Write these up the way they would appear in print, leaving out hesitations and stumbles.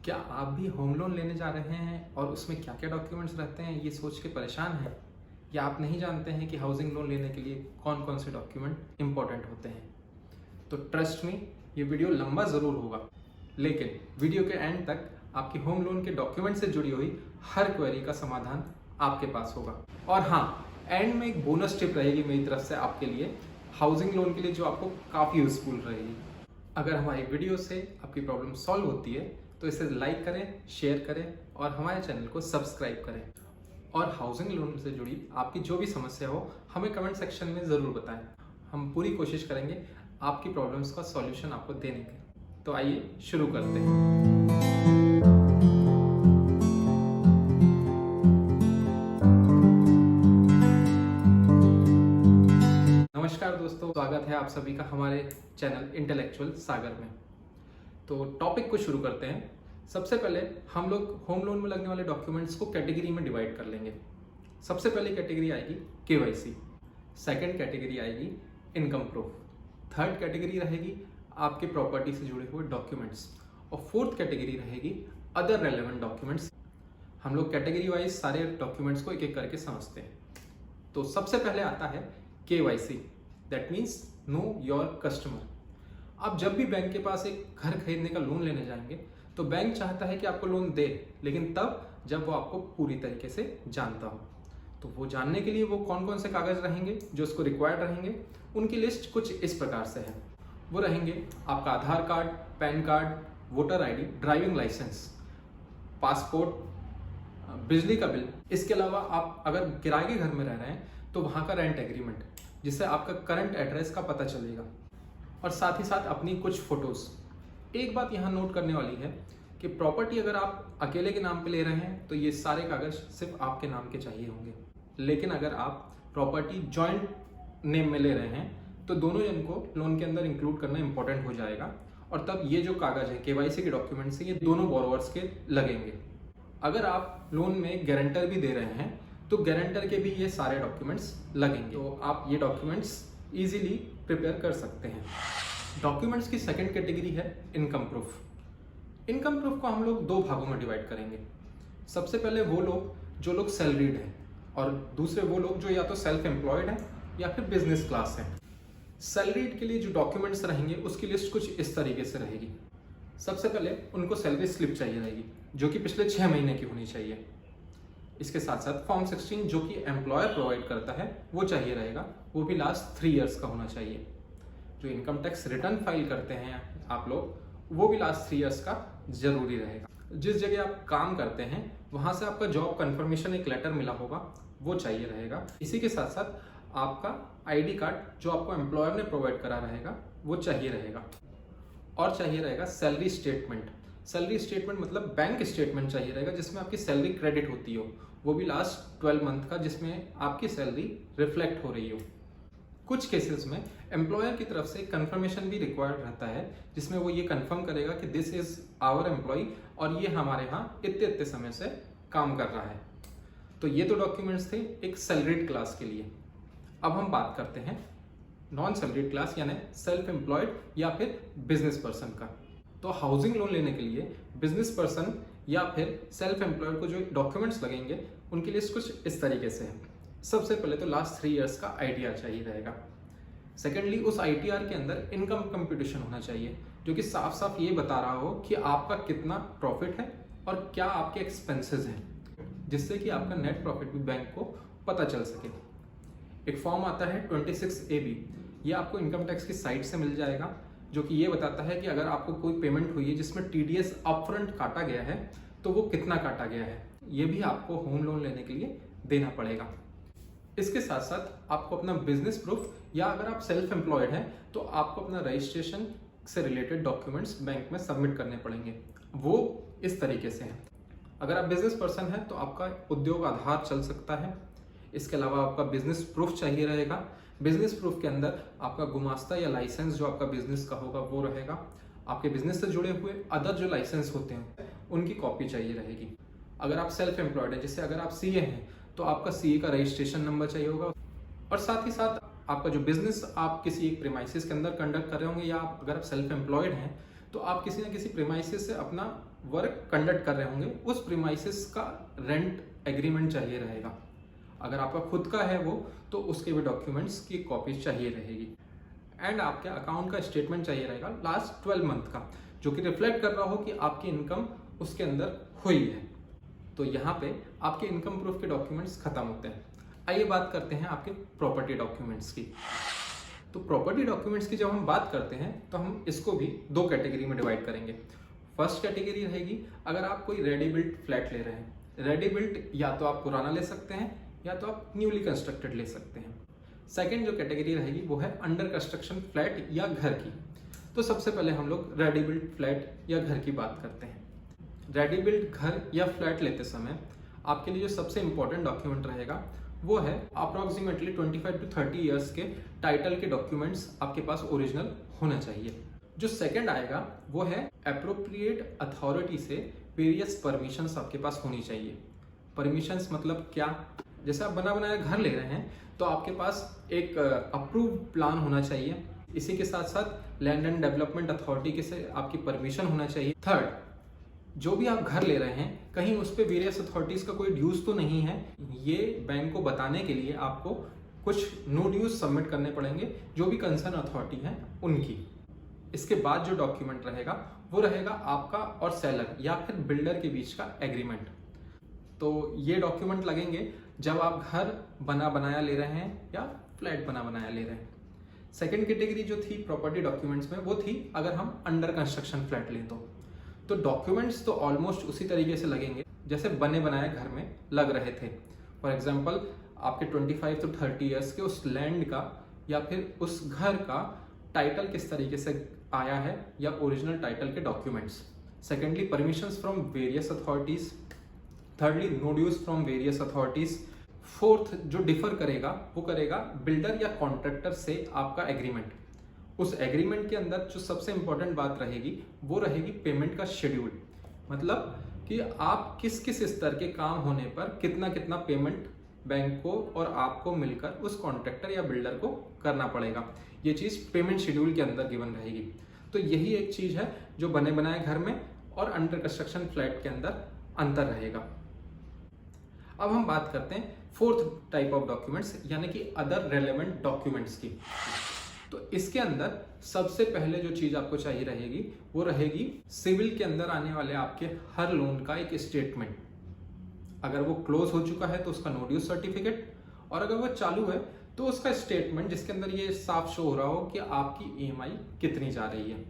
क्या आप भी होम लोन लेने जा रहे हैं और उसमें क्या क्या डॉक्यूमेंट्स रहते हैं ये सोच के परेशान हैं? या आप नहीं जानते हैं कि हाउसिंग लोन लेने के लिए कौन कौन से डॉक्यूमेंट इंपॉर्टेंट होते हैं? तो ट्रस्ट मी, ये वीडियो लंबा ज़रूर होगा, लेकिन वीडियो के एंड तक आपकी होम लोन के डॉक्यूमेंट से जुड़ी हुई हर क्वेरी का समाधान आपके पास होगा। और हाँ, एंड में एक बोनस टिप रहेगी मेरी तरफ से आपके लिए, हाउसिंग लोन के लिए, जो आपको काफ़ी यूज़फुल रहेगी। अगर हमारी वीडियो से आपकी प्रॉब्लम सॉल्व होती है तो इसे लाइक करें, शेयर करें और हमारे चैनल को सब्सक्राइब करें। और हाउसिंग लोन से जुड़ी आपकी जो भी समस्या हो हमें कमेंट सेक्शन में ज़रूर बताएं। हम पूरी कोशिश करेंगे आपकी प्रॉब्लम्स का सॉल्यूशन आपको देने की। तो आइए शुरू करते हैं। नमस्कार दोस्तों, स्वागत है आप सभी का हमारे चैनल इंटेलेक्चुअल सागर में। तो टॉपिक को शुरू करते हैं। सबसे पहले हम लोग होम लोन में लगने वाले डॉक्यूमेंट्स को कैटेगरी में डिवाइड कर लेंगे। सबसे पहली कैटेगरी आएगी केवाईसी, सेकंड कैटेगरी आएगी इनकम प्रूफ, थर्ड कैटेगरी रहेगी आपके प्रॉपर्टी से जुड़े हुए डॉक्यूमेंट्स और फोर्थ कैटेगरी रहेगी अदर रेलेवेंट डॉक्यूमेंट्स। हम लोग कैटेगरी वाइज सारे डॉक्यूमेंट्स को एक एक करके समझते हैं। तो सबसे पहले आता है KYC, that means know your customer. आप जब भी बैंक के पास एक घर खरीदने का लोन लेने जाएंगे तो बैंक चाहता है कि आपको लोन दे, लेकिन तब जब वो आपको पूरी तरीके से जानता हो। तो वो जानने के लिए वो कौन कौन से कागज रहेंगे जो उसको रिक्वायर्ड रहेंगे, उनकी लिस्ट कुछ इस प्रकार से है। वो रहेंगे आपका Aadhaar card, PAN card, voter ID, driving licence, passport, बिजली का बिल। इसके अलावा आप अगर किराए के घर में रह रहे हैं तो वहाँ का रेंट एग्रीमेंट, जिससे आपका करंट एड्रेस का पता चलेगा, और साथ ही साथ अपनी कुछ फोटोज। एक बात यहाँ नोट करने वाली है कि प्रॉपर्टी अगर आप अकेले के नाम पे ले रहे हैं तो ये सारे कागज सिर्फ आपके नाम के चाहिए होंगे, लेकिन अगर आप प्रॉपर्टी जॉइंट नेम में ले रहे हैं तो दोनों जन को लोन के अंदर इंक्लूड करना इंपॉर्टेंट हो जाएगा, और तब ये जो कागज है केवाईसी के डॉक्यूमेंट्स ये दोनों बोरोवर्स के लगेंगे। अगर आप लोन में गारंटर भी दे रहे हैं तो गारंटर के भी ये सारे डॉक्यूमेंट्स लगेंगे, तो आप ये डॉक्यूमेंट्स इजीली प्रिपेयर कर सकते हैं। डॉक्यूमेंट्स की सेकंड कैटेगरी है इनकम प्रूफ। इनकम प्रूफ को हम लोग दो भागों में डिवाइड करेंगे। सबसे पहले वो लोग जो लोग सैलरीड हैं, और दूसरे वो लोग जो या तो सेल्फ एम्प्लॉयड हैं या फिर बिजनेस क्लास हैं। सैलरीड के लिए जो डॉक्यूमेंट्स रहेंगे उसकी लिस्ट कुछ इस तरीके से रहेगी। सबसे पहले उनको सैलरी स्लिप चाहिए रहेगी जो कि पिछले 6 महीने की होनी चाहिए। इसके साथ साथ फॉर्म 16 जो कि एम्प्लॉयर प्रोवाइड करता है वो चाहिए रहेगा, वो भी लास्ट 3 इयर्स का होना चाहिए। जो इनकम टैक्स रिटर्न फाइल करते हैं आप लोग, वो भी लास्ट 3 इयर्स का जरूरी रहेगा। जिस जगह आप काम करते हैं वहां से आपका जॉब कंफर्मेशन एक लेटर मिला होगा, वो चाहिए रहेगा। इसी के साथ साथ आपका आईडी कार्ड जो आपको एम्प्लॉयर ने प्रोवाइड करा रहेगा वो चाहिए रहेगा। और चाहिए रहेगा सैलरी स्टेटमेंट। सैलरी स्टेटमेंट मतलब बैंक स्टेटमेंट चाहिए रहेगा जिसमें आपकी सैलरी क्रेडिट होती हो, वो भी लास्ट 12 मंथ का, जिसमें आपकी सैलरी रिफ्लेक्ट हो रही हो। कुछ केसेस में एम्प्लॉयर की तरफ से कंफर्मेशन भी रिक्वायर्ड रहता है जिसमें वो ये कंफर्म करेगा कि दिस इज आवर एम्प्लॉय और ये हमारे यहाँ इतने इतने समय से काम कर रहा है। तो ये तो डॉक्यूमेंट्स थे एक सैलरीड क्लास के लिए। अब हम बात करते हैं नॉन सैलरीड क्लास यानी सेल्फ एम्प्लॉयड या फिर बिजनेस पर्सन का। तो हाउसिंग लोन लेने के लिए बिजनेस पर्सन या फिर सेल्फ एम्प्लॉयड को जो डॉक्यूमेंट्स लगेंगे उनकी लिस्ट कुछ इस तरीके से है। सबसे पहले तो लास्ट 3 इयर्स का आईटीआर चाहिए रहेगा। सेकेंडली, उस आईटीआर के अंदर इनकम कंप्यूटेशन होना चाहिए जो कि साफ साफ ये बता रहा हो कि आपका कितना प्रॉफिट है और क्या आपके एक्सपेंसेस हैं, जिससे कि आपका नेट प्रॉफिट भी बैंक को पता चल सके। एक फॉर्म आता है 26AB, ये आपको इनकम टैक्स की साइट से मिल जाएगा, जो कि ये बताता है कि अगर आपको कोई पेमेंट हुई है जिसमें टीडीएस अपफ्रंट काटा गया है तो वो कितना काटा गया है, ये भी आपको होम लोन लेने के लिए देना पड़ेगा। इसके साथ साथ आपको अपना बिजनेस प्रूफ, या अगर आप सेल्फ एम्प्लॉयड हैं तो आपको अपना रजिस्ट्रेशन से रिलेटेड डॉक्यूमेंट्स बैंक में सबमिट करने पड़ेंगे। वो इस तरीके से हैं। अगर आप बिजनेस पर्सन हैं तो आपका उद्योग आधार चल सकता है। इसके अलावा आपका बिजनेस प्रूफ चाहिए रहेगा। बिजनेस प्रूफ के अंदर आपका गुमास्ता या लाइसेंस जो आपका बिजनेस का होगा वो रहेगा। आपके बिजनेस से जुड़े हुए अदर जो लाइसेंस होते हैं उनकी कॉपी चाहिए रहेगी। अगर आप सेल्फ एम्प्लॉयड हैं, जैसे अगर आप सीए हैं तो आपका सीए का रजिस्ट्रेशन नंबर चाहिए होगा। और साथ ही साथ आपका जो बिजनेस आप किसी एक प्रीमाइसिस के अंदर कंडक्ट कर रहे होंगे, या अगर आप सेल्फ एम्प्लॉयड हैं तो आप किसी ना किसी प्रीमाइसिस से अपना वर्क कंडक्ट कर रहे होंगे उस प्रीमाइसेस का रेंट एग्रीमेंट चाहिए रहेगा। अगर आपका खुद का है वो, तो उसके भी डॉक्यूमेंट्स की कॉपी चाहिए रहेगी। एंड आपके अकाउंट का स्टेटमेंट चाहिए रहेगा लास्ट 12 मंथ का, जो कि रिफ्लेक्ट कर रहा हो कि आपकी इनकम उसके अंदर हुई है। तो यहाँ पे आपके इनकम प्रूफ के डॉक्यूमेंट्स खत्म होते हैं। आइए बात करते हैं आपके प्रॉपर्टी डॉक्यूमेंट्स की। तो प्रॉपर्टी डॉक्यूमेंट्स की जब हम बात करते हैं तो हम इसको भी दो कैटेगरी में डिवाइड करेंगे। फर्स्ट कैटेगरी रहेगी अगर आप कोई रेडी बिल्ट फ्लैट ले रहे हैं। रेडी बिल्ट या तो आप पुराना ले सकते हैं या तो आप न्यूली कंस्ट्रक्टेड ले सकते हैं। सेकेंड जो कैटेगरी रहेगी वो है अंडर कंस्ट्रक्शन फ्लैट या घर की। तो सबसे पहले हम लोग रेडी बिल्ट फ्लैट या घर की बात करते हैं। रेडी बिल्ट घर या फ्लैट लेते समय आपके लिए जो सबसे इंपॉर्टेंट डॉक्यूमेंट रहेगा वो है अप्रॉक्सीमेटली 25 to 30 ईयर्स के टाइटल के डॉक्यूमेंट्स आपके पास ओरिजिनल होना चाहिए। जो सेकंड आएगा वो है एप्रोप्रिएट अथॉरिटी से वेरियस परमिशंस आपके पास होनी चाहिए। परमिशंस मतलब क्या? जैसे आप बना बनाया घर ले रहे हैं तो आपके पास एक अप्रूव प्लान होना चाहिए। इसी के साथ साथ लैंड एंड डेवलपमेंट अथॉरिटी के से आपकी परमिशन होना चाहिए। थर्ड, जो भी आप घर ले रहे हैं कहीं उस पर वेरियस अथॉरिटीज का कोई ड्यूज तो नहीं है, ये बैंक को बताने के लिए आपको कुछ नो ड्यूज सबमिट करने पड़ेंगे जो भी कंसर्न अथॉरिटी है उनकी। इसके बाद जो डॉक्यूमेंट रहेगा वो रहेगा आपका और सेलर या फिर बिल्डर के बीच का एग्रीमेंट। तो ये डॉक्यूमेंट लगेंगे जब आप घर बना बनाया ले रहे हैं या फ्लैट बना बनाया ले रहे हैं। सेकेंड कैटेगरी जो थी प्रॉपर्टी डॉक्यूमेंट्स में वो थी अगर हम अंडर कंस्ट्रक्शन फ्लैट लें तो डॉक्यूमेंट्स तो ऑलमोस्ट उसी तरीके से लगेंगे जैसे बने बनाए घर में लग रहे थे। फॉर एग्जांपल आपके 25 to 30 ईयर्स के उस लैंड का या फिर उस घर का टाइटल किस तरीके से आया है या ओरिजिनल टाइटल के documents. Secondly permissions from various authorities. Thirdly no dues from various authorities. Fourth जो डिफर करेगा वो करेगा बिल्डर या कॉन्ट्रैक्टर से आपका एग्रीमेंट। उस एग्रीमेंट के अंदर जो सबसे इंपॉर्टेंट बात रहेगी वो रहेगी पेमेंट का शेड्यूल। मतलब कि आप किस किस स्तर के काम होने पर कितना कितना पेमेंट बैंक को और आपको मिलकर उस कॉन्ट्रैक्टर या बिल्डर को करना पड़ेगा। ये चीज़ पेमेंट शेड्यूल के अंदर गिवन रहेगी। तो यही एक चीज़ है जो बने बनाए घर में और अंडर कंस्ट्रक्शन फ्लैट के अंदर अंतर रहेगा। अब हम बात करते हैं फोर्थ टाइप ऑफ डॉक्यूमेंट्स यानी कि अदर रेलेवेंट डॉक्यूमेंट्स की। तो इसके अंदर सबसे पहले जो चीज आपको चाहिए रहेगी वो रहेगी सिविल के अंदर आने वाले आपके हर लोन का एक स्टेटमेंट। अगर वो क्लोज हो चुका है तो उसका नो ड्यूज सर्टिफिकेट, और अगर वो चालू है तो उसका स्टेटमेंट जिसके अंदर ये साफ शो हो रहा हो कि आपकी ईएमआई कितनी जा रही है।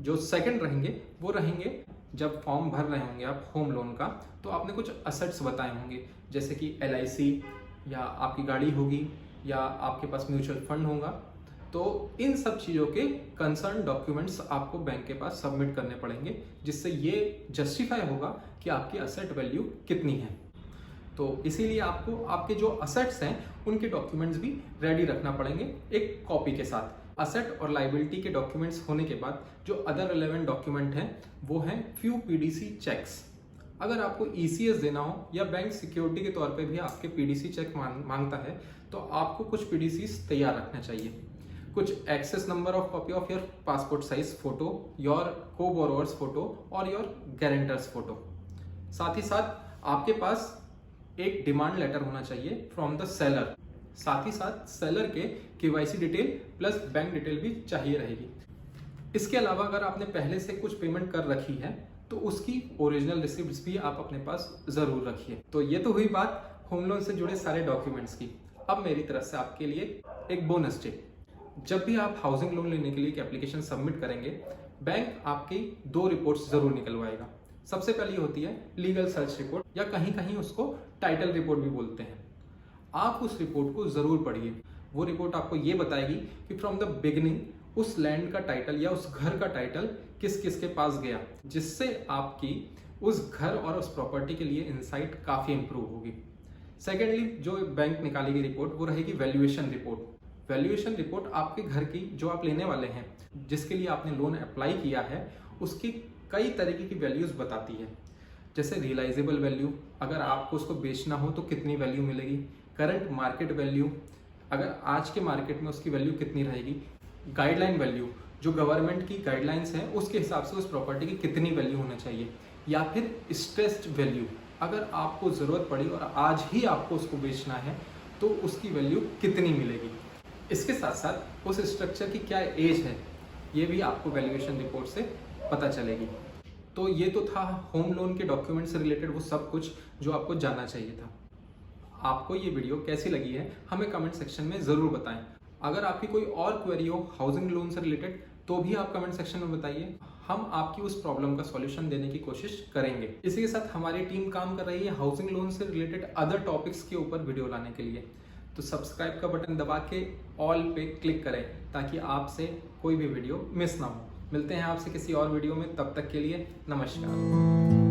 जो सेकंड रहेंगे वो रहेंगे जब फॉर्म भर रहे होंगे आप होम लोन का तो आपने कुछ असेट्स बताए होंगे जैसे कि LIC या आपकी गाड़ी होगी या आपके पास म्यूचुअल फंड होगा। तो इन सब चीज़ों के कंसर्न डॉक्यूमेंट्स आपको बैंक के पास सबमिट करने पड़ेंगे जिससे ये जस्टिफाई होगा कि आपकी असेट वैल्यू कितनी है। तो इसीलिए आपको आपके जो असेट्स हैं उनके डॉक्यूमेंट्स भी रेडी रखना पड़ेंगे एक कॉपी के साथ। असेट और लाइबिलिटी के डॉक्यूमेंट्स होने के बाद जो अदर रिलेवेंट डॉक्यूमेंट हैं वो हैं फ्यू PDC चेक्स। अगर आपको ECS देना हो या बैंक सिक्योरिटी के तौर पे भी आपके PDC चेक मांगता है तो आपको कुछ PDCs तैयार रखना चाहिए। कुछ excess number of copy of your passport size photo, your को बोरोवर्स फोटो और योर गारंटर्स फोटो। साथ ही साथ आपके पास एक डिमांड लेटर होना चाहिए फ्रॉम द सेलर। साथ ही साथ सेलर के KYC detail plus bank detail भी चाहिए रहेगी। इसके अलावा अगर आपने पहले से कुछ पेमेंट कर रखी है तो उसकी ओरिजिनल रिसिप्ट्स भी आप अपने पास जरूर रखिए। तो ये तो हुई बात होम लोन से जुड़े सारे डॉक्यूमेंट्स की। अब मेरी तरफ से आपके लिए एक बोनस टिप। जब भी आप हाउसिंग लोन लेने के लिए एक एप्लीकेशन सबमिट करेंगे बैंक आपकी 2 रिपोर्ट्स जरूर निकलवाएगा। सबसे पहली होती है लीगल सर्च रिपोर्ट या कहीं कहीं उसको टाइटल रिपोर्ट भी बोलते हैं। आप उस रिपोर्ट को जरूर पढ़िए। वो रिपोर्ट आपको ये बताएगी कि फ्रॉम द बिगिनिंग उस लैंड का टाइटल या उस घर का टाइटल किस किस के पास गया, जिससे आपकी उस घर और उस प्रॉपर्टी के लिए इनसाइट काफी इंप्रूव होगी। सेकेंडली जो बैंक निकालेगी रिपोर्ट वो रहेगी वैल्यूएशन रिपोर्ट। वैल्यूएशन रिपोर्ट आपके घर की जो आप लेने वाले हैं जिसके लिए आपने लोन अप्लाई किया है उसकी कई तरीके की वैल्यूज बताती है। जैसे रियलाइजेबल वैल्यू, अगर आपको उसको बेचना हो तो कितनी वैल्यू मिलेगी, करंट मार्केट वैल्यू, अगर आज के मार्केट में उसकी वैल्यू कितनी रहेगी, गाइडलाइन वैल्यू, जो गवर्नमेंट की गाइडलाइंस हैं उसके हिसाब से उस प्रॉपर्टी की कितनी वैल्यू होना चाहिए। या फिर स्ट्रेस्ड वैल्यू, अगर आपको ज़रूरत पड़ी और आज ही आपको उसको बेचना है तो उसकी वैल्यू कितनी मिलेगी। इसके साथ साथ उस स्ट्रक्चर की क्या एज है ये भी आपको वैल्यूएशन रिपोर्ट से पता चलेगी। तो ये तो था होम लोन के डॉक्यूमेंट से रिलेटेड वो सब कुछ जो आपको जानना चाहिए था। आपको ये वीडियो कैसी लगी है हमें कमेंट सेक्शन में ज़रूर बताएं। अगर आपकी कोई और क्वेरी हो हाउसिंग लोन से रिलेटेड तो भी आप कमेंट सेक्शन में बताइए, हम आपकी उस प्रॉब्लम का सॉल्यूशन देने की कोशिश करेंगे। इसी के साथ हमारी टीम काम कर रही है हाउसिंग लोन से रिलेटेड अदर टॉपिक्स के ऊपर वीडियो लाने के लिए। तो सब्सक्राइब का बटन दबा के ऑल पे क्लिक करें ताकि आपसे कोई भी वीडियो मिस ना हो। मिलते हैं आपसे किसी और वीडियो में, तब तक के लिए नमस्कार।